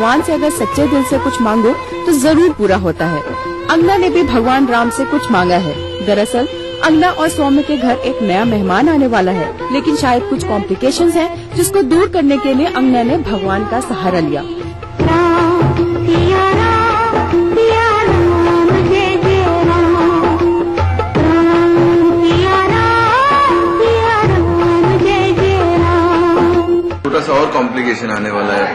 भगवान से अगर सच्चे दिल से कुछ मांगो तो जरूर पूरा होता है। अंगना ने भी भगवान राम से कुछ मांगा है। दरअसल अंगना और सौम्य के घर एक नया मेहमान आने वाला है, लेकिन शायद कुछ कॉम्प्लिकेशंस हैं, जिसको दूर करने के लिए अंगना ने भगवान का सहारा लिया। छोटा सा और कॉम्प्लिकेशन आने वाला है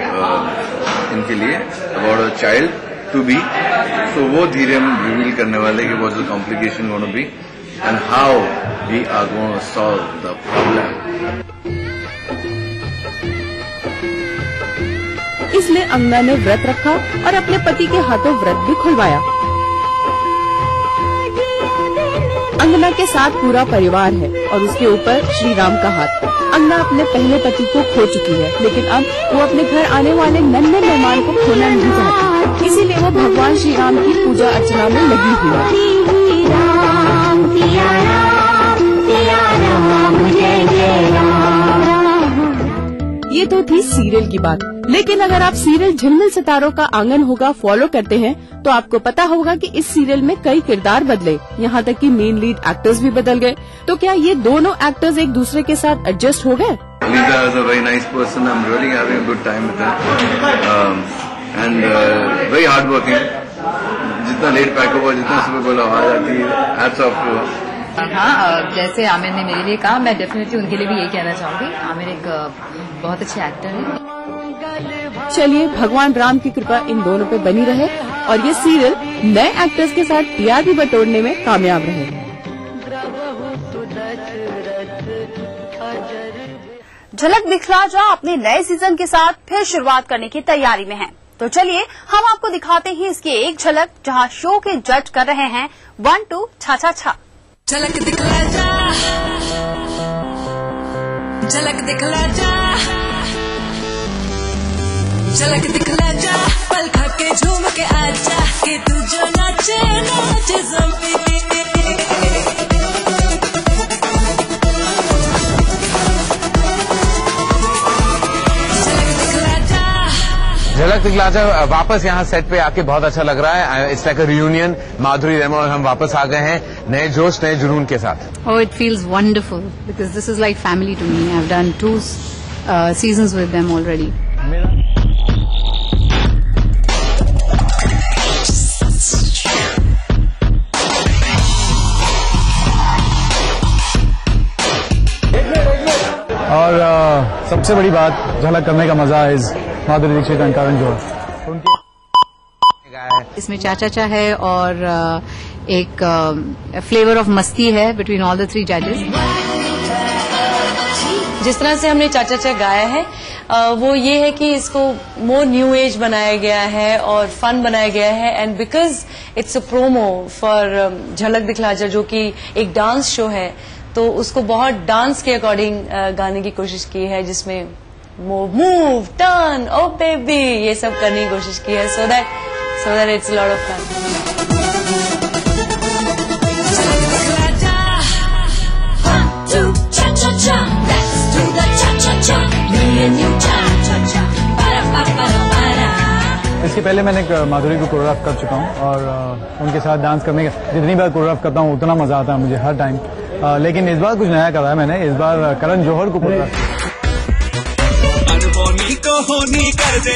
इनके लिए, about a child to be, तो वो धीरे हम रिवील करने वाले कि what is the complication gonna be and how we are gonna solve the problem. इसलिए अंगना ने व्रत रखा और अपने पति के हाथों व्रत भी खुलवाया। अंगना के साथ पूरा परिवार है और उसके ऊपर श्री राम का हाथ। अंगना अपने पहले पति को खो चुकी है, लेकिन अब वो अपने घर आने वाले नन्हे मेहमान को खोना नहीं चाहती, इसीलिए वो भगवान श्री राम की पूजा अर्चना में लगी हुई है। ये तो थी सीरियल की बात, लेकिन अगर आप सीरियल झिलमिल सितारों का आंगन होगा फॉलो करते हैं तो आपको पता होगा कि इस सीरियल में कई किरदार बदले, यहाँ तक कि मेन लीड एक्टर्स भी बदल गए। तो क्या ये दोनों एक्टर्स एक दूसरे के साथ एडजस्ट हो गए? Lisa is a very nice person. I'm really having a good time with her, and very hardworking. जितना लेट पैकअप और जितना सुबह बोला आ जाती है, hats off to her. हाँ, जैसे आमिर ने मेरे लिए कहा, मैं डेफिनेटली उनके लिए भी यही कहना चाहूंगी। आमिर एक बहुत अच्छे एक्टर हैं। चलिए, भगवान राम की कृपा इन दोनों पे बनी रहे और ये सीरियल नए एक्टर्स के साथ टीआरपी बटोरने में कामयाब रहे। झलक दिखला जा अपने नए सीजन के साथ फिर शुरुआत करने की तैयारी में है, तो चलिए हम आपको दिखाते हैं इसकी एक झलक, जहां शो के जज कर रहे हैं 1 2 छा छा छा। झलक दिखला जा, झलक दिखला जा, झलक दिखला जा, पल खा के झूम के आजा, कि तू जो नाचे नाचे ज़म्बी। झलक दिखला जा वापस यहाँ सेट पे आके बहुत अच्छा लग रहा है। It's like a reunion. Madhuri Remo और हम वापस आ गए हैं नए जोश नए जुनून के साथ। Oh, it feels wonderful because this is like family to me. I've done 2 seasons with them already. और सबसे बड़ी बात झलक करने का मजा है माधुरी दीक्षित और करण जौहर। इसमें चाचा है और एक फ्लेवर ऑफ मस्ती है बिटवीन ऑल द 3 जजेस। जिस तरह से हमने चाचा गाया है वो ये है कि इसको मोर न्यू एज बनाया गया है और फन बनाया गया है, and because it's a promo for झलक दिखला जा जो कि एक डांस शो है, तो उसको बहुत डांस के अकॉर्डिंग गाने की कोशिश की है, जिसमें मूव टर्न ओ बेबी ये सब करने की कोशिश की है, so that it's a lot of fun. इसके पहले मैंने माधुरी को कोरियोग्राफ कर चुका हूँ और उनके साथ डांस करने का जितनी बार कोरियोग्राफ करता हूँ उतना मजा आता है मुझे हर टाइम। लेकिन इस बार कुछ नया करा है मैंने, इस बार करण जौहर को कोरियोग्राफ को होनी कर दे।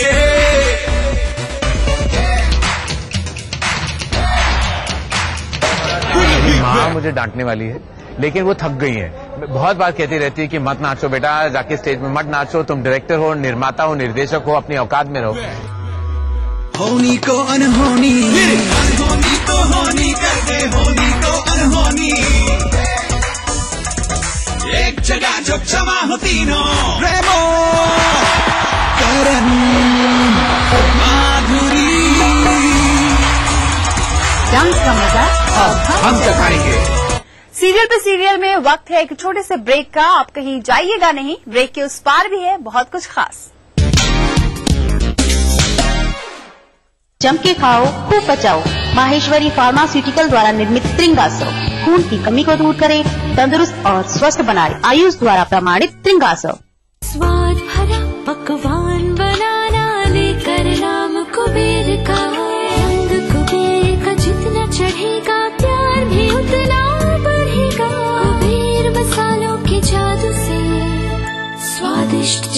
माँ मुझे डांटने वाली है, लेकिन वो थक गई है। बहुत बार कहती रहती है कि मत नाचो बेटा, जाके स्टेज में मत नाचो, तुम डायरेक्टर हो, निर्माता हो, निर्देशक हो, अपनी औकात में रहो। होनी को अनहोनी, अनहोनी को होनी कर दे, होनी को अनहोनी। एक जगह जो जमा हो तीनों, रेमो, करण, माधुरी। डांस का मजा हम चखाएंगे। सीरियल पे सीरियल में वक्त है एक छोटे से ब्रेक का। आप कहीं जाइएगा नहीं, ब्रेक के उस पार भी है बहुत कुछ खास। जम के खाओ, खूब बचाओ। माहेश्वरी फार्मास्यूटिकल द्वारा निर्मित त्रिंगासव खून की कमी को दूर करे, तंदुरुस्त और स्वस्थ बनाए। आयुष द्वारा प्रमाणित त्रिंगासव। स्वाद भरा पकवान बनाना लेकर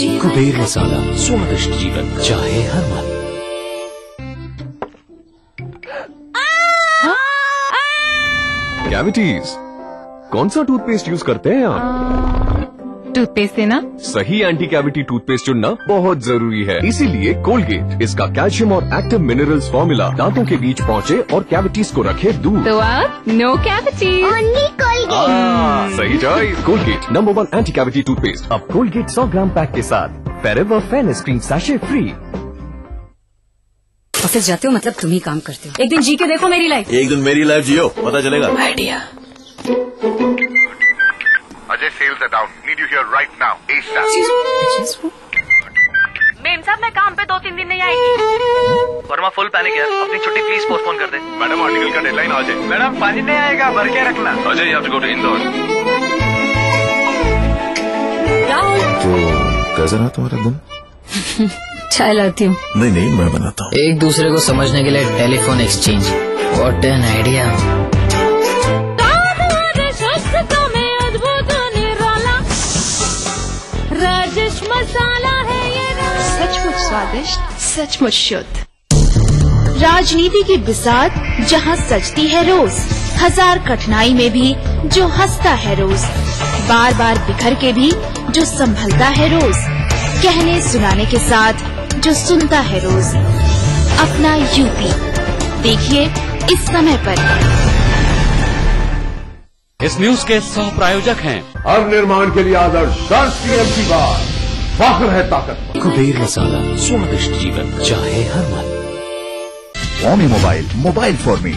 कुबेर मसाला, स्वादिष्ट जीवन चाहे हर मन। कैविटीज, कौन सा टूथपेस्ट यूज करते हैं आप? टूथपेस्ट से ना सही एंटी कैविटी टूथपेस्ट चुनना बहुत जरूरी है। इसीलिए कोलगेट, इसका कैल्शियम और एक्टिव मिनरल्स फॉर्मूला दांतों के बीच पहुंचे और कैविटीज को रखे दूर। तो अब नो कैविटीज, ओनली कोलगेट। सही choice. Colgate number 1 anti cavity toothpaste. अब कोलगेट 100 ग्राम पैक के साथ Fairever fairness cream sachet free. Office जाते हो मतलब तुम ही काम करते हो। एक दिन जी के देखो मेरी लाइफ। एक दिन मेरी लाइफ जियो, पता चलेगा। Idea. Ajay, sales are down. Need you here right now. ASAP. Ma'am साहब, मैं काम पे 2-3 दिन नहीं आएगी। वर्मा फुल पैनिक है, अपनी छुट्टी प्लीज पोस्टपोन कर दे। मैडम, आर्टिकल का डेडलाइन आ जाए। मैडम, पानी नहीं आएगा, भर के रखना। Ajay, you have to go to Indore. तो कैसा रहा तुम्हारा दिन? चाय लाती हूँ। नहीं, मैं बनाता हूँ। एक दूसरे को समझने के लिए telephone exchange. What an idea. Rajesh masala है ये, सचमुच स्वादिष्ट, सचमुच शुद्ध। राजनीति की बिसात जहाँ सजती है रोज, हजार कठिनाई में भी जो हंसता है रोज, बार बार बिखर के भी जो संभलता है रोज, कहने सुनाने के साथ जो सुनता है रोज। अपना यूपी देखिए इस समय पर। इस न्यूज के सह प्रायोजक हैं हर निर्माण के लिए आदर्श राष्ट्रीय की बात, फख्र है ताकत। कुबेर मसाला, स्वादिष्ट जीवन चाहे हर मन। Xiaomi mobile for me.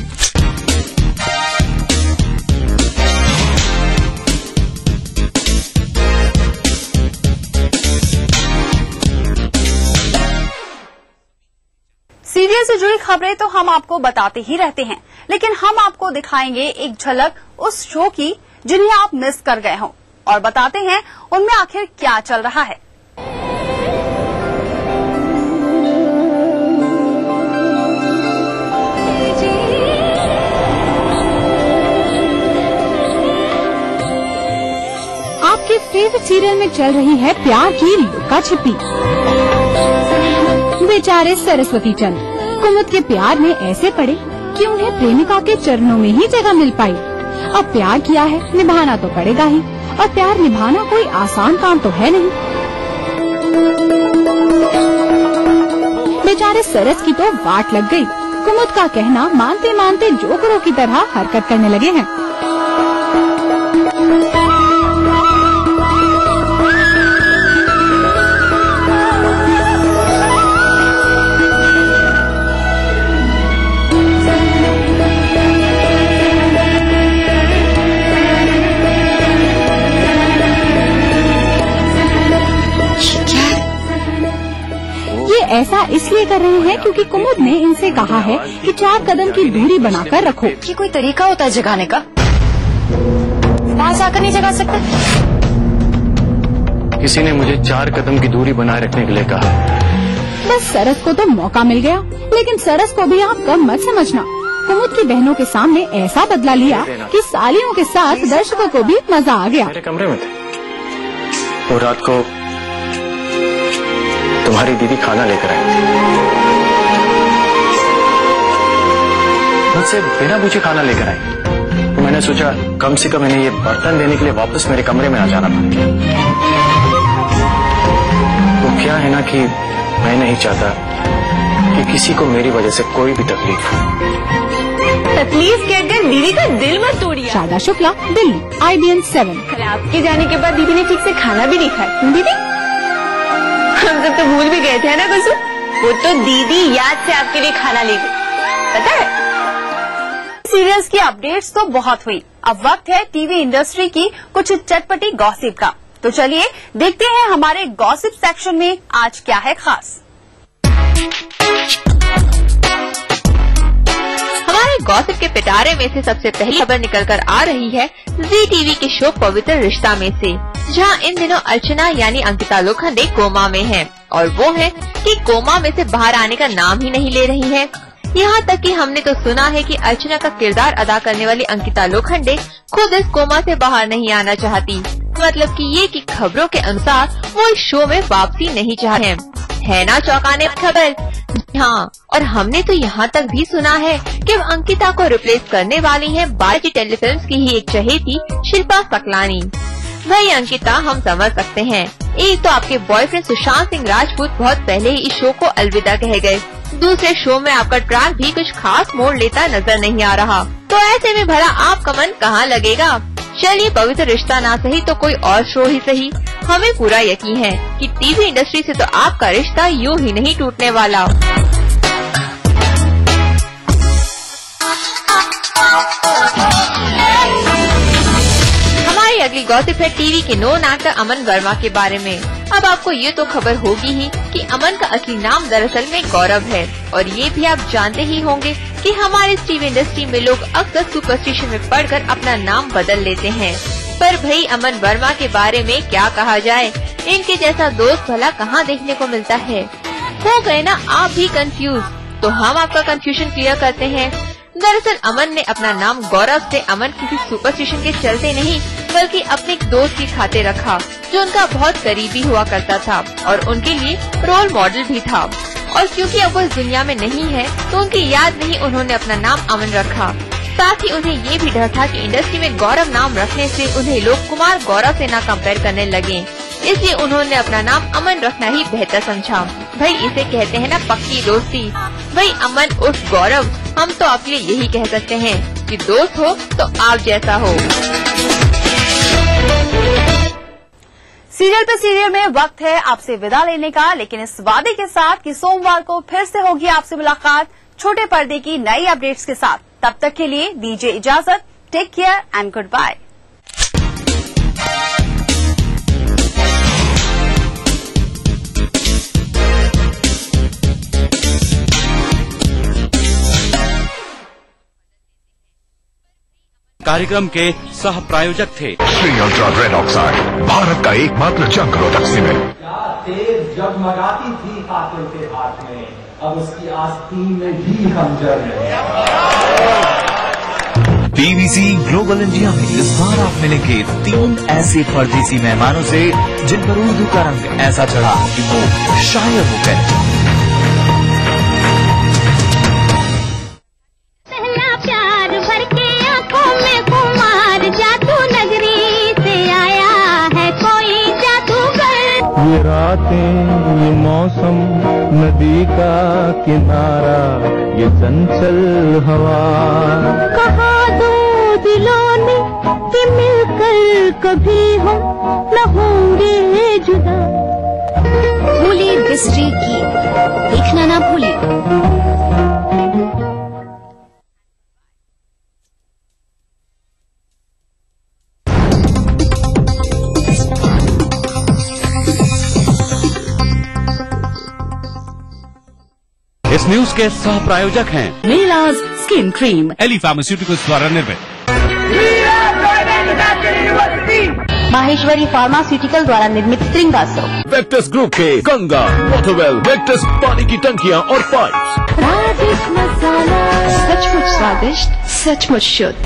Serial से जुड़ी खबरें तो हम आपको बताते ही रहते हैं, लेकिन हम आपको दिखाएंगे एक झलक उस शो की जिन्हें आप मिस कर गए हों, और बताते हैं उनमें आखिर क्या चल रहा है। आपके फेवरेट सीरियल में चल रही है प्यार की लुका छिपी। बेचारे सरस्वती चंद कुमुद के प्यार में ऐसे पड़े कि उन्हें प्रेमिका के चरणों में ही जगह मिल पाई। अब प्यार किया है, निभाना तो पड़ेगा ही, और प्यार निभाना कोई आसान काम तो है नहीं। बेचारे सरस की तो वाट लग गई। कुमुद का कहना मानते मानते जोकरों की तरह हरकत करने लगे हैं। ऐसा इसलिए कर रहे हैं क्योंकि कुमुद ने इनसे कहा है कि 4 कदम की दूरी बनाकर रखो। ये कोई तरीका होता है जगाने का? पास आकर नहीं जगा सकते? किसी ने मुझे 4 कदम की दूरी बनाए रखने के लिए कहा। बस सरस को तो मौका मिल गया, लेकिन सरस को भी आप कम मत समझना। कुमुद की बहनों के सामने ऐसा बदला लिया कि सालियों के साथ दर्शकों को भी मजा आ गया। मेरे कमरे में थे, वो रात को तुम्हारी दीदी खाना लेकर आई, मुझसे बिना पूछे खाना लेकर आई। तो मैंने सोचा कम से कम इन्हें ये बर्तन देने के लिए वापस मेरे कमरे में आ जाना था। वो क्या है ना कि मैं नहीं चाहता कि किसी को मेरी वजह से कोई भी तकलीफ हो। तकलीफ कहकर दीदी का दिल मत तोड़िए। शारदा शुक्ला, दिल्ली, IBN 7। आपके जाने के बाद दीदी ने ठीक से खाना भी नहीं खाया। तुम दीदी? हम सब तो भूल भी गए थे ना कसु। वो तो दीदी याद से आपके लिए खाना ले गई, पता है। सीरियल्स की अपडेट्स तो बहुत हुई, अब वक्त है टीवी इंडस्ट्री की कुछ चटपटी गॉसिप का। तो चलिए देखते हैं हमारे गॉसिप सेक्शन में आज क्या है खास। हमारे गॉसिप के पिटारे में से सबसे पहली खबर निकलकर आ रही है जी टीवी के शो पवित्र रिश्ता में से, जहां इन दिनों अर्चना यानी अंकिता लोखंडे कोमा में है, और वो है कि कोमा में से बाहर आने का नाम ही नहीं ले रही है। यहाँ तक कि हमने तो सुना है कि अर्चना का किरदार अदा करने वाली अंकिता लोखंडे खुद इस कोमा से बाहर नहीं आना चाहती। मतलब कि ये कि खबरों के अनुसार वो इस शो में वापसी नहीं चाहते हैं। है ना चौंकाने खबर? हाँ, और हमने तो यहाँ तक भी सुना है कि वो अंकिता को रिप्लेस करने वाली हैं बालाजी टेलीफिल्म्स की ही एक चहेती शिल्पा सकलानी। वही अंकिता हम समझ सकते हैं, एक तो आपके बॉयफ्रेंड सुशांत सिंह राजपूत बहुत पहले ही इस शो को अलविदा कह गए, दूसरे शो में आपका ट्रैक भी कुछ खास मोड़ लेता नजर नहीं आ रहा, तो ऐसे में भला आपका मन कहाँ लगेगा। चलिए पवित्र रिश्ता ना सही तो कोई और शो ही सही, हमें पूरा यकीन है कि टीवी इंडस्ट्री से तो आपका रिश्ता यूं ही नहीं टूटने वाला। हमारी अगली गॉसिप है टीवी के नोन एक्टर अमन वर्मा के बारे में। अब आपको ये तो खबर होगी ही कि अमन का असली नाम दरअसल में गौरव है, और ये भी आप जानते ही होंगे कि हमारे टीवी इंडस्ट्री में लोग अक्सर सुपरस्टिशन में पड़कर अपना नाम बदल लेते हैं। पर भाई अमन वर्मा के बारे में क्या कहा जाए, इनके जैसा दोस्त भला कहाँ देखने को मिलता है। हो गए ना आप भी कंफ्यूज, तो हम आपका कंफ्यूजन क्लियर करते हैं। दरअसल अमन ने अपना नाम गौरव से अमन किसी सुपरस्टिशन के चलते नहीं बल्कि अपने एक दोस्त की खाते रखा जो उनका बहुत करीबी हुआ करता था और उनके लिए रोल मॉडल भी था। और क्योंकि अब वो इस दुनिया में नहीं है तो उनकी याद में ही उन्होंने अपना नाम अमन रखा। साथ ही उन्हें ये भी डर था कि इंडस्ट्री में गौरव नाम रखने से उन्हें लोग कुमार गौरव से ना कंपेयर करने लगे, इसलिए उन्होंने अपना नाम अमन रखना ही बेहतर समझा। भाई इसे कहते हैं ना पक्की दोस्ती। भाई अमन उर्फ गौरव, हम तो आपके लिए यही कह सकते हैं कि दोस्त हो तो आप जैसा हो। सीरियल पे सीरियल में वक्त है आपसे विदा लेने का, लेकिन इस वादे के साथ कि सोमवार को फिर से होगी आपसे मुलाकात छोटे पर्दे की नई अपडेट्स के साथ। तब तक के लिए दीजिए इजाजत। Take care and good bye. कार्यक्रम के सह प्रायोजक थे Shri ultra red oxide, Bharat का एकमात्र जंग रोधक सीमेंट। तेज जगमगाती थी कातिल के हाथ में, अब उसकी आस्तीन में भी हम जल रहे हैं। पीवीसी ग्लोबल इंडिया में इस बार आप मिलेंगे 3 ऐसे परदेसी मेहमानों से जिन पर उर्दू का रंग ऐसा चढ़ा कि वो शायर हो गए। ये रातें, ये मौसम, नदी का किनारा, ये चंचल हवा, कहा दो दिलों ने कि मिलकर कभी हम न होंगे जुदा। भूली बिस्ट्री की देखना ना भूले। इस न्यूज के सह प्रायोजक हैं मिलाज स्किन क्रीम, एली फार्मास्यूटिकल्स द्वारा निर्मित। माहेश्वरी फार्मास्यूटिकल द्वारा निर्मित त्रिंगासव। वेक्टस ग्रुप के गंगा, वॉटरवेल, वेक्टस पानी की टंकियां और पाइप। स्वादिष्ट मसाला, सचमुच स्वादिष्ट, सचमुच शुद्ध।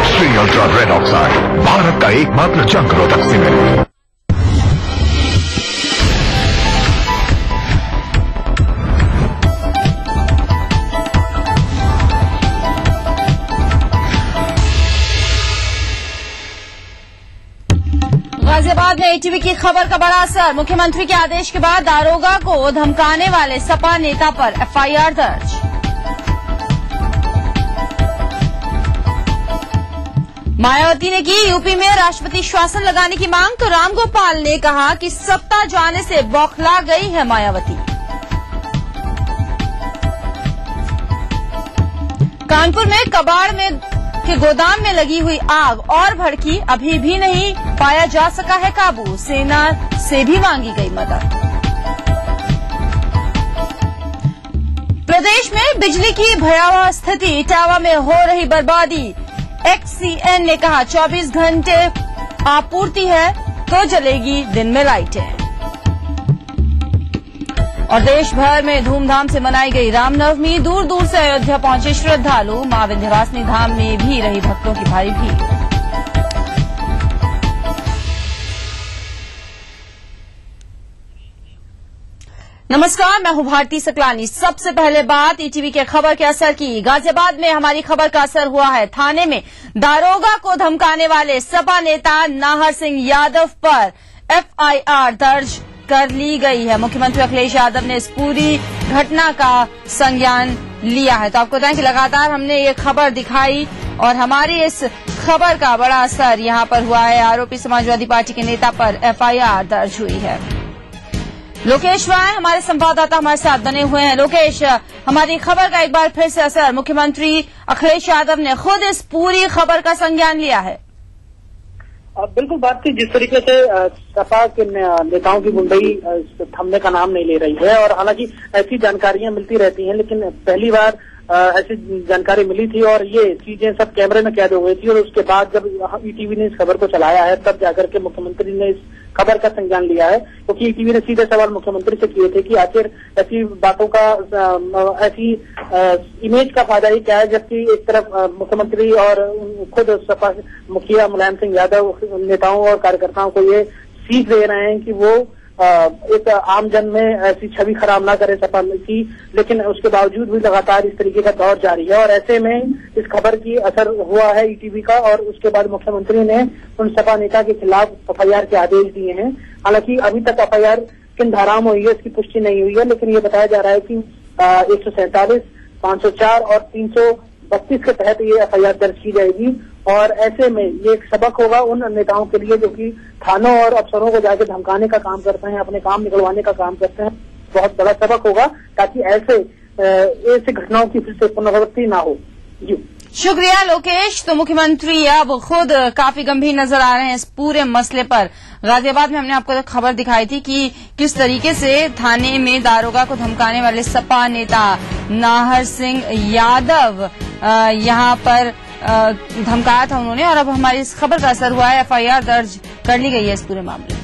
Shri ultra red oxide, Bharat का एकमात्र जंग रोधक सीमेंट। गाजियाबाद में एटीवी की खबर का बड़ा असर। मुख्यमंत्री के आदेश के बाद दारोगा को धमकाने वाले सपा नेता पर एफआईआर दर्ज। मायावती ने की यूपी में राष्ट्रपति शासन लगाने की मांग, तो रामगोपाल ने कहा कि सत्ता जाने से बौखला गई है मायावती। कानपुर में कबाड़ में के गोदाम में लगी हुई आग और भड़की, अभी भी नहीं पाया जा सका है काबू। सेना से भी मांगी गई मदद। प्रदेश में बिजली की भयावह स्थिति, इटावा में हो रही बर्बादी। एक्ससीएन ने कहा 24 घंटे आपूर्ति है तो जलेगी दिन में लाइटें। और देश भर में धूमधाम से मनाई गई रामनवमी। दूर दूर से अयोध्या पहुंचे श्रद्धालु। मां विंध्यवासिनी धाम में भी रही भक्तों की भारी भीड़। नमस्कार, मैं हूं भारती सकलानी। सबसे पहले बात ईटीवी के खबर के असर की। गाजियाबाद में हमारी खबर का असर हुआ है। थाने में दारोगा को धमकाने वाले सपा नेता नाहर सिंह यादव पर एफआईआर दर्ज कर ली गई है। मुख्यमंत्री अखिलेश यादव ने इस पूरी घटना का संज्ञान लिया है। तो आपको बताएं कि लगातार हमने ये खबर दिखाई और हमारी इस खबर का बड़ा असर यहां पर हुआ है। आरोपी समाजवादी पार्टी के नेता पर एफआईआर दर्ज हुई है। लोकेश राय हमारे संवाददाता हमारे साथ बने हुए हैं। लोकेश, हमारी खबर का एक बार फिर से असर। मुख्यमंत्री अखिलेश यादव ने खुद इस पूरी खबर का संज्ञान लिया है। बिल्कुल बात की, जिस तरीके से सपा के नेताओं की गुंडई थमने का नाम नहीं ले रही है और हालांकि ऐसी जानकारियां मिलती रहती हैं, लेकिन पहली बार ऐसी जानकारी मिली थी और ये चीजें सब कैमरे में कैद हो गई थी और उसके बाद जब ईटीवी ने इस खबर को चलाया है तब जाकर के मुख्यमंत्री ने इस खबर का संज्ञान लिया है, क्योंकि ईटीवी ने सीधे सवाल मुख्यमंत्री से किए थे कि आखिर ऐसी बातों का ऐसी इमेज का फायदा ही क्या है, जबकि एक तरफ मुख्यमंत्री और खुद सपा मुखिया मुलायम सिंह यादव नेताओं और कार्यकर्ताओं को ये सीख दे रहे हैं कि वो एक आम जन में ऐसी छवि खराब ना करे सपा की, लेकिन उसके बावजूद भी लगातार इस तरीके का दौर जारी है और ऐसे में इस खबर की असर हुआ है ईटीवी का और उसके बाद मुख्यमंत्री ने उन सपा नेता के खिलाफ एफआईआर के आदेश दिए हैं। हालांकि अभी तक एफआईआर किन धाराओं में हुई है इसकी पुष्टि नहीं हुई है, लेकिन ये बताया जा रहा है कि 147, 504 और 332 के तहत ये एफआईआर दर्ज की जाएगी और ऐसे में ये एक सबक होगा उन नेताओं के लिए जो कि थानों और अफसरों को जाकर धमकाने का काम करते हैं, अपने काम निकलवाने का काम करते हैं। बहुत बड़ा सबक होगा ताकि ऐसे घटनाओं की फिर से पुनरावृत्ति ना हो। जी शुक्रिया लोकेश। तो मुख्यमंत्री अब खुद काफी गंभीर नजर आ रहे हैं इस पूरे मसले पर। गाजियाबाद में हमने आपको खबर दिखाई थी कि किस तरीके से थाने में दारोगा को धमकाने वाले सपा नेता नाहर सिंह यादव यहां पर धमकाया था उन्होंने और अब हमारी इस खबर का असर हुआ है। एफआईआर दर्ज कर ली गई है इस पूरे मामले में।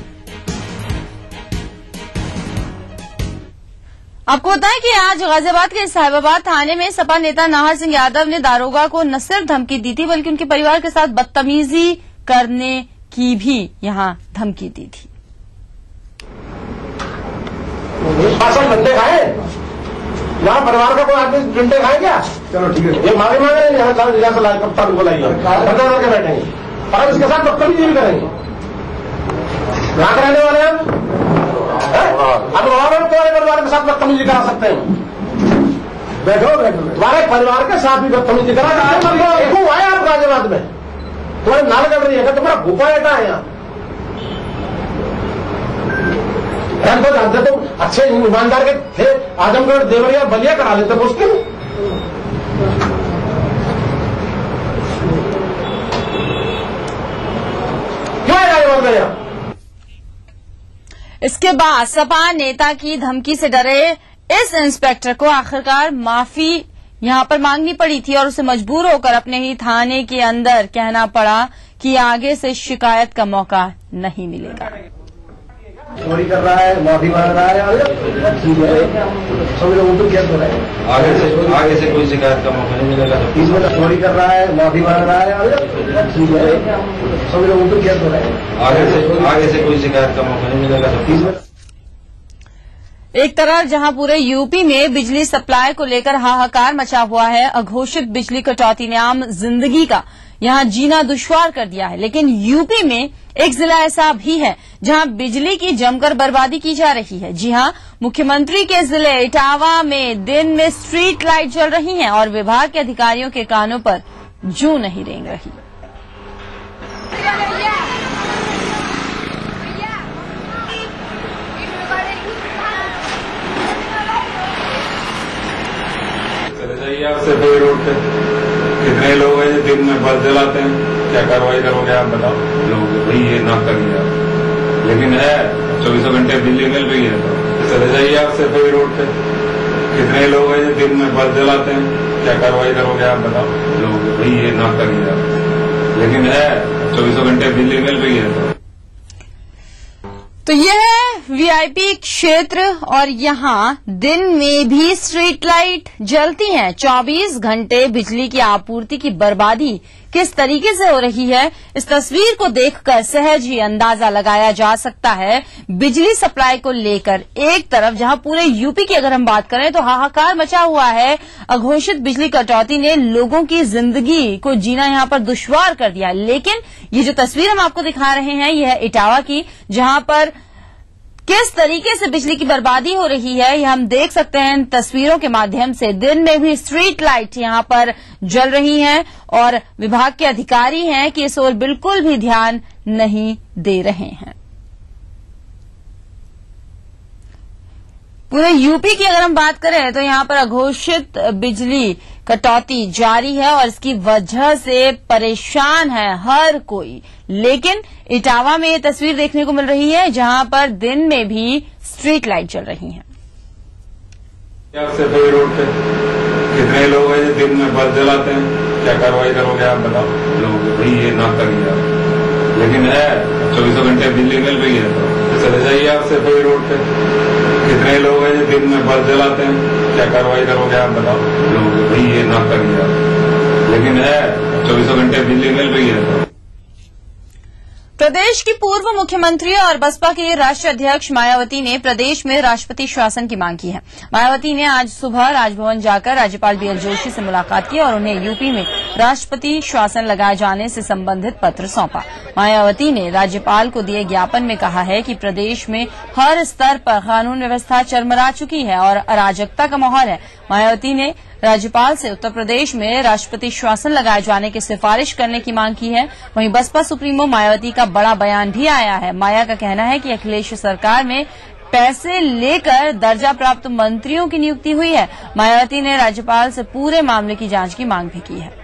आपको बताएं कि आज गाजियाबाद के साहिबाबाद थाने में सपा नेता नाहर सिंह यादव ने दारोगा को न सिर्फ धमकी दी थी बल्कि उनके परिवार के साथ बदतमीजी करने की भी यहां धमकी दी थी। बंदे खाए यहाँ परिवार का कोई आदमी डंडे खाए क्या? चलो ठीक है, ये मांगे यहाँ से कप्तान को लाइए बंदा करके बैठेंगे और इसके साथ बदतमीजी भी करेंगे। यहाँ के रहने वाले हम तुम्हारे परिवार के साथ बदतमीजी करा सकते हैं। बैठो तुम्हारे परिवार के साथ भी बदतमीजी करा क्यों आए आप गाजियाबाद में? तुम्हारी नाल कर रही है, तुम्हारा भूपा बेटा है यहाँ। हम तो जानते तुम अच्छे ईमानदार के थे, आजमगढ़ देवरिया बलिया करा लेते मुश्किल। क्यों है? इसके बाद सपा नेता की धमकी से डरे इस इंस्पेक्टर को आखिरकार माफी यहां पर मांगनी पड़ी थी और उसे मजबूर होकर अपने ही थाने के अंदर कहना पड़ा कि आगे से शिकायत का मौका नहीं मिलेगा। चोरी कर रहा है, माफी मांग रहा है, आगे से कोई शिकायत का मौका नहीं मिलेगा। इसमें चोरी कर रहा है, माफी मांग रहा है, आगे से कोई शिकायत का मौका नहीं मिलेगा। एक तरफ जहां पूरे यूपी में बिजली सप्लाई को लेकर हाहाकार मचा हुआ है, अघोषित बिजली कटौती ने आम जिंदगी का यहां जीना दुश्वार कर दिया है, लेकिन यूपी में एक जिला ऐसा भी है जहां बिजली की जमकर बर्बादी की जा रही है। जी हां, मुख्यमंत्री के जिले इटावा में दिन में स्ट्रीट लाइट जल रही हैं और विभाग के अधिकारियों के कानों पर जूं नहीं रेंग रही। सफेद रोड पे कितने लोग हैं जो दिन में बल्ब जलाते हैं, क्या कार्रवाई करोगे आप बताओ? लोग भाई ये ना करिए आप, लेकिन है 24 घंटे बिजली मिल रही है तो चले जाइए आप सफेद रोड पे। कितने लोग हैं जो दिन में बल्ब जलाते हैं, क्या कार्रवाई करोगे आप बताओ? लोग भाई ये ना करिए आप, लेकिन है 24 घंटे बिजली मिल रही है तो ये है वीआईपी क्षेत्र और यहाँ दिन में भी स्ट्रीट लाइट जलती हैं। 24 घंटे बिजली की आपूर्ति की बर्बादी किस तरीके से हो रही है, इस तस्वीर को देखकर सहज ही अंदाजा लगाया जा सकता है। बिजली सप्लाई को लेकर एक तरफ जहां पूरे यूपी की अगर हम बात करें तो हाहाकार मचा हुआ है। अघोषित बिजली कटौती ने लोगों की जिंदगी को जीना यहां पर दुश्वार कर दिया। लेकिन ये जो तस्वीर हम आपको दिखा रहे हैं यह है इटावा की, जहां पर किस तरीके से बिजली की बर्बादी हो रही है ये हम देख सकते हैं इन तस्वीरों के माध्यम से। दिन में भी स्ट्रीट लाइट यहां पर जल रही हैं और विभाग के अधिकारी हैं कि इस ओर बिल्कुल भी ध्यान नहीं दे रहे हैं। पूरे यूपी की अगर हम बात करें तो यहां पर अघोषित बिजली कटौती जारी है और इसकी वजह से परेशान है हर कोई। लेकिन इटावा में ये तस्वीर देखने को मिल रही है जहां पर दिन में भी स्ट्रीट लाइट जल रही हैं। सफेद रोड पे कितने लोग हैं जो दिन में बल्ब जलाते हैं, क्या कार्रवाई करोगे आप बताओ? लोग भाई ये ना करिए, लेकिन है 24 घंटे बिजली मिल रही है तो चले जाइए आप सफेद रोड पे। कितने लोग हैं जो दिन में बल्ब जलाते हैं, क्या कार्रवाई करोगे आप बताओ? लोग भाई ये ना करिए, लेकिन है 24 घंटे बिजली मिल रही है तो। प्रदेश की पूर्व मुख्यमंत्री और बसपा के राष्ट्रीय अध्यक्ष मायावती ने प्रदेश में राष्ट्रपति शासन की मांग की है। मायावती ने आज सुबह राजभवन जाकर राज्यपाल बीएल जोशी से मुलाकात की और उन्हें यूपी में राष्ट्रपति शासन लगाए जाने से संबंधित पत्र सौंपा। मायावती ने राज्यपाल को दिए ज्ञापन में कहा है कि प्रदेश में हर स्तर पर कानून व्यवस्था चरमरा चुकी है और अराजकता का माहौल है। मायावती ने राज्यपाल से उत्तर प्रदेश में राष्ट्रपति शासन लगाए जाने की सिफारिश करने की मांग की है। वहीं बसपा सुप्रीमो मायावती का बड़ा बयान भी आया है। माया का कहना है कि अखिलेश सरकार में पैसे लेकर दर्जा प्राप्त मंत्रियों की नियुक्ति हुई है। मायावती ने राज्यपाल से पूरे मामले की जांच की मांग भी की है।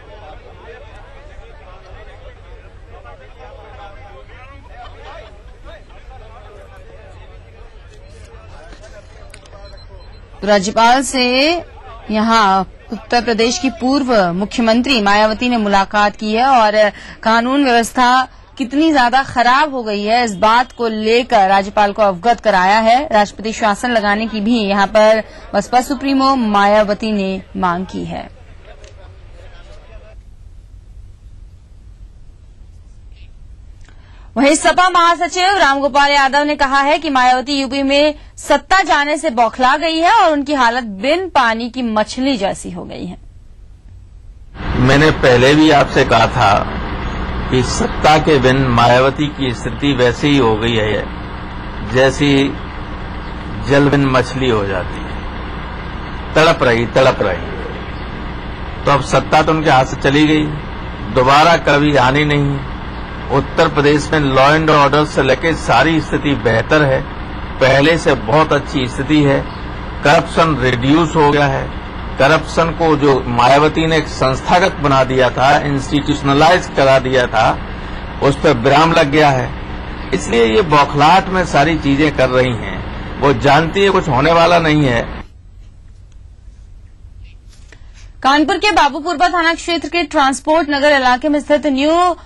राज्यपाल से यहां उत्तर प्रदेश की पूर्व मुख्यमंत्री मायावती ने मुलाकात की है और कानून व्यवस्था कितनी ज्यादा खराब हो गई है इस बात को लेकर राज्यपाल को अवगत कराया है। राष्ट्रपति शासन लगाने की भी यहां पर बसपा सुप्रीमो मायावती ने मांग की है। वहीं सपा महासचिव रामगोपाल यादव ने कहा है कि मायावती यूपी में सत्ता जाने से बौखला गई है और उनकी हालत बिन पानी की मछली जैसी हो गई है। मैंने पहले भी आपसे कहा था कि सत्ता के बिन मायावती की स्थिति वैसी ही हो गई है जैसी जल बिन मछली हो जाती है, तड़प रही। तो अब सत्ता तो उनके हाथ से चली गई, दोबारा कभी आनी नहीं। उत्तर प्रदेश में लॉ एंड ऑर्डर से लेकर सारी स्थिति बेहतर है, पहले से बहुत अच्छी स्थिति है। करप्शन रिड्यूस हो गया है। करप्शन को जो मायावती ने एक संस्थागत बना दिया था, इंस्टीट्यूशनलाइज करा दिया था, उस पर विराम लग गया है। इसलिए ये बौखलाहट में सारी चीजें कर रही हैं। वो जानती है कुछ होने वाला नहीं है। कानपुर के बाबूपुरवा थाना क्षेत्र के ट्रांसपोर्ट नगर इलाके में स्थित न्यू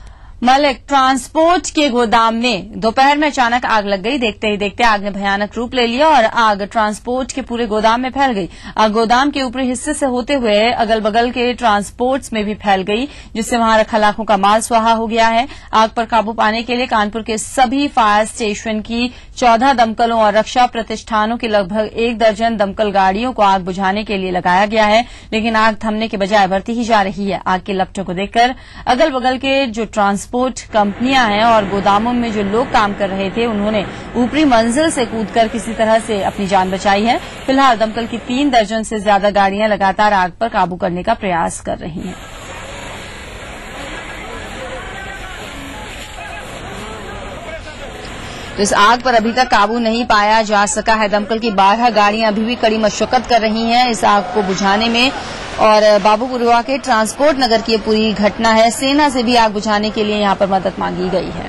मलिक ट्रांसपोर्ट के गोदाम में दोपहर में अचानक आग लग गई। देखते ही देखते आग ने भयानक रूप ले लिया और आग ट्रांसपोर्ट के पूरे गोदाम में फैल गई। आग गोदाम के ऊपरी हिस्से से होते हुए अगल बगल के ट्रांसपोर्ट्स में भी फैल गई, जिससे वहां रखा लाखों का माल स्वाहा हो गया है। आग पर काबू पाने के लिए कानपुर के सभी फायर स्टेशन की 14 दमकलों और रक्षा प्रतिष्ठानों की लगभग 1 दर्जन दमकल गाड़ियों को आग बुझाने के लिए लगाया गया है, लेकिन आग थमने के बजाय बढ़ती ही जा रही है। आग के लपटों को देखकर अगल बगल के जो ट्रांसपोर्ट कंपनियां हैं और गोदामों में जो लोग काम कर रहे थे उन्होंने ऊपरी मंजिल से कूदकर किसी तरह से अपनी जान बचाई है। फिलहाल दमकल की 3 दर्जन से ज्यादा गाड़ियां लगातार आग पर काबू करने का प्रयास कर रही हैं। तो इस आग पर अभी तक काबू नहीं पाया जा सका है। दमकल की 12 गाड़ियां अभी भी कड़ी मशक्कत कर रही हैं इस आग को बुझाने में और बाबूपुरवा के ट्रांसपोर्ट नगर की ये पूरी घटना है। सेना से भी आग बुझाने के लिए यहां पर मदद मांगी गई है।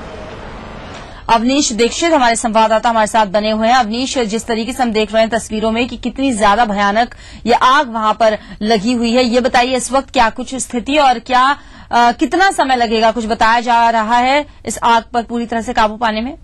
अवनीश दीक्षित हमारे संवाददाता हमारे साथ बने हुए हैं। अवनीश, जिस तरीके से हम देख रहे हैं तस्वीरों में कि कितनी ज्यादा भयानक ये आग वहां पर लगी हुई है, ये बताइए इस वक्त क्या कुछ स्थिति और क्या कितना समय लगेगा, कुछ बताया जा रहा है इस आग पर पूरी तरह से काबू पाने में?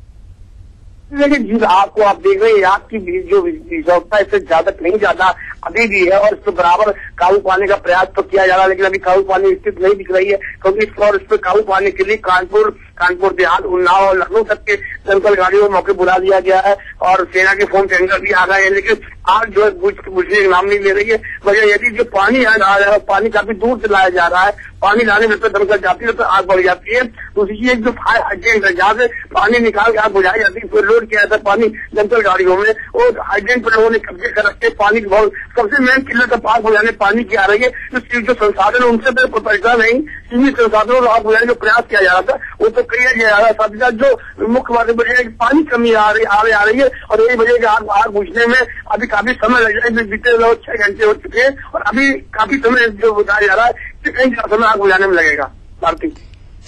लेकिन जिस आग को आप देख रहे हैं, आग की जो विषाक्तता है इससे कहीं ज्यादा अभी भी है और इस पर बराबर काबू पाने का प्रयास तो किया जा रहा है, लेकिन अभी काबू पाने की स्थिति नहीं दिख रही है, क्योंकि इस पर काबू पाने के लिए कानपुर देहात, उन्नाव और लखनऊ तक के दमकल गाड़ियों को मौके बुला दिया गया है और सेना के फोन टैंकर भी आ गए हैं, लेकिन आग जो है बुझने का नाम नहीं ले रही है। वजह यदि जो पानी आ रहा है, पानी काफी दूर से लाया जा रहा है, पानी लाने में तो दमकल जाती है तो आग बढ़ जाती है। दूसरी एक जो फायर हाइड्रेंट है जहाँ से पानी निकाल के आग बुझाई जाती है, फिर लोड किया जाता है पानी दमकल गाड़ियों में, और हाइड्रेंट पर लोगों ने कब्जे कर रखे पानी की बहुत सबसे मेन किल्लत पाक बुझाने पानी की आ रही है। जो संसाधन उनसे तो परेशान नहीं, सीमित संसाधनों को आग बुझाने का प्रयास किया जा रहा था वो तो किया जा रहा है। साथ ही साथ जो मुख्य बात है पानी कमी आ रही है और यही वजह आग बुझने में अभी काफी समय लग जाए। बीते 6 घंटे हो चुके हैं और अभी काफी समय जो बताया जा रहा है कि कहीं ज्यादा समय आग बुझाने में लगेगा। भारती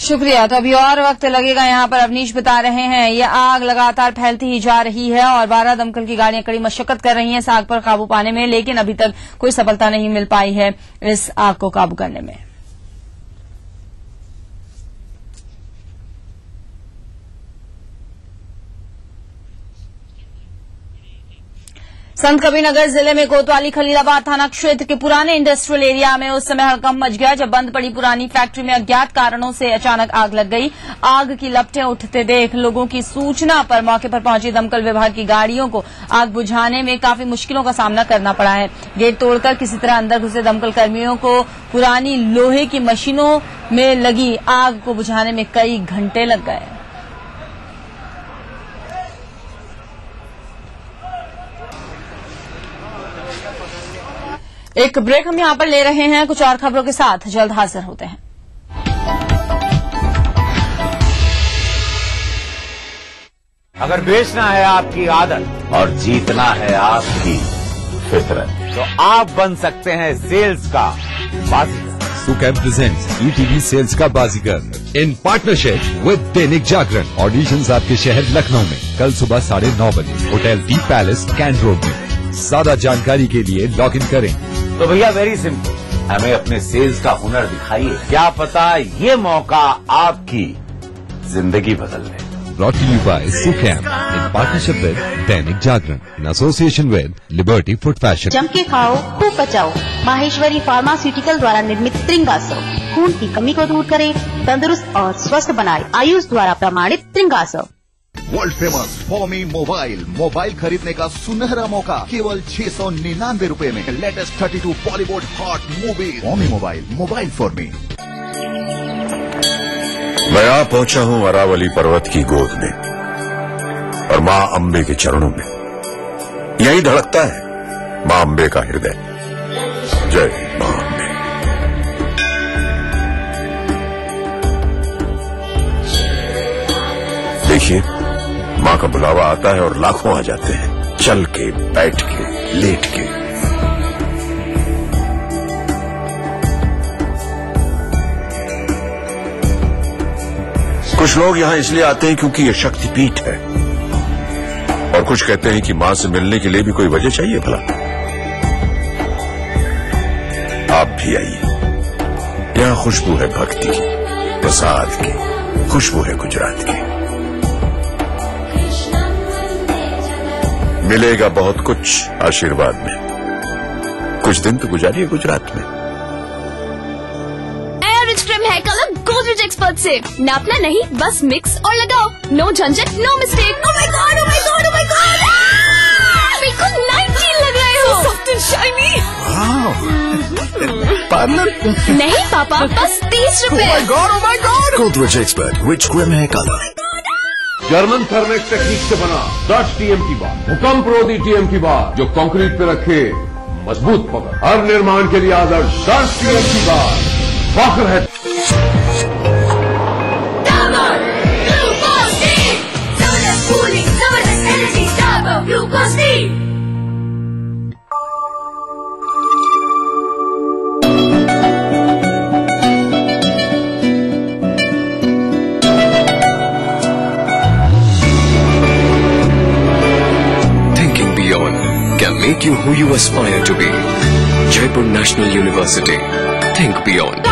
शुक्रिया। तो अभी और वक्त लगेगा, यहाँ पर अवनीश बता रहे हैं ये आग लगातार फैलती ही जा रही है और 12 दमकल की गाड़ियां कड़ी मशक्कत कर रही हैं इस आग पर काबू पाने में, लेकिन अभी तक कोई सफलता नहीं मिल पाई है इस आग को काबू करने में। संत कबीरनगर जिले में कोतवाली खलीलाबाद थाना क्षेत्र के पुराने इंडस्ट्रियल एरिया में उस समय हड़कंप मच गया जब बंद पड़ी पुरानी फैक्ट्री में अज्ञात कारणों से अचानक आग लग गई। आग की लपटें उठते देख लोगों की सूचना पर मौके पर पहुंची दमकल विभाग की गाड़ियों को आग बुझाने में काफी मुश्किलों का सामना करना पड़ा है। गेट तोड़कर किसी तरह अंदर घुसे दमकल कर्मियों को पुरानी लोहे की मशीनों में लगी आग को बुझाने में कई घंटे लग गए। एक ब्रेक हम यहाँ पर ले रहे हैं, कुछ और खबरों के साथ जल्द हाजिर होते हैं। अगर बेचना है आपकी आदत और जीतना है आपकी फितरत तो आप बन सकते हैं सेल्स का बाजीगर। सुकैम प्रेजेंट्स ईटीवी सेल्स का बाजीगर in partnership with Dainik Jagran. Auditions आपके शहर लखनऊ में कल सुबह 9:30 बजे hotel T Palace Cantt Road में। ज्यादा जानकारी के लिए लॉग इन करें। तो भैया वेरी सिंपल, हमें अपने सेल्स का हुनर दिखाइए, क्या पता ये मौका आपकी जिंदगी बदल दे। Brought to you by Sukham in partnership with Dainik Jagran in association with Liberty Food Fashion। जम के खाओ खूब पचाओ, माहेश्वरी फार्मास्यूटिकल द्वारा निर्मित त्रिंगासव खून की कमी को दूर करे, तंदुरुस्त और स्वस्थ बनाए, आयुष द्वारा प्रमाणित त्रिंगासव। वर्ल्ड फेमस फॉमी मोबाइल खरीदने का सुनहरा मौका केवल 699 रुपए में। Latest 32 Bollywood hot movie foamy mobile for me. मैं आ पहुंचा हूं अरावली पर्वत की गोद में और मां अम्बे के चरणों में। यही धड़कता है मां अम्बे का हृदय। जय मां अम्बे। देखिए मां का बुलावा आता है और लाखों आ जाते हैं, चल के, बैठ के, लेट के। कुछ लोग यहां इसलिए आते हैं क्योंकि ये शक्तिपीठ है, और कुछ कहते हैं कि मां से मिलने के लिए भी कोई वजह चाहिए भला। आप भी आइए, यहां खुशबू है भक्ति की, प्रसाद की, खुशबू है गुजरात की। मिलेगा बहुत कुछ आशीर्वाद में। कुछ दिन तो गुजारिए गुजरात में। Rich creme hair colour Godrej expert से नापना नहीं, बस मिक्स और लगाओ। नो झंझट, no mistake. Oh my god, oh my god, oh my god, बिल्कुल 19 लग रहे हो। Soft and shiny. पार्लर नहीं पापा, बस 30 रुपए। Oh my god, oh my god. Godrej expert rich creme hair colour. German Thermex technique से बना 10 टीएमटी बार, भूकंप रोधी टीएमटी बार जो कंक्रीट पे रखे मजबूत पकड़। हर निर्माण के लिए आदर्श 10 टीएमटी बार फख्र है। Make you who you aspire to be. Jaipur National University. Think beyond.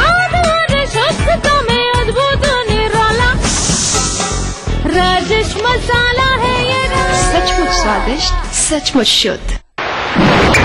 Rajesh masala है ये स्वादिष्ट, सचमुच शुद्ध।